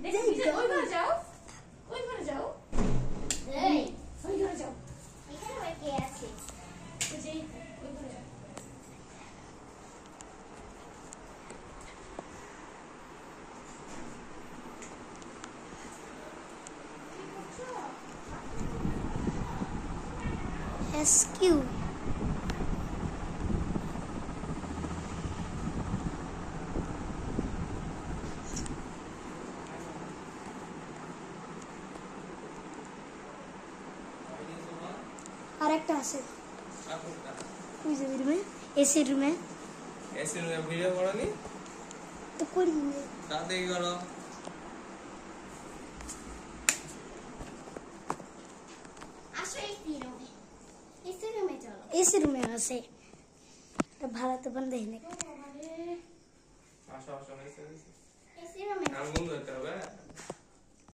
ওই ঘরে যাও, ওই ঘরে যাও, এই ওই ঘরে যাও, এখানে কে আছে? ওই যে ওই ঘরে যাও। SQ আরেকটা আছে ওই যে রুমে এসি রুমে ভিডিও করনি তো করি না তাড়াতাড়ি করো। আসো এসি রুমে চলো। এসি রুমে আছে ভাড়া তো বন্ধ है ना আসো আসো এসি রুমে কান বন্ধ করতে হবে।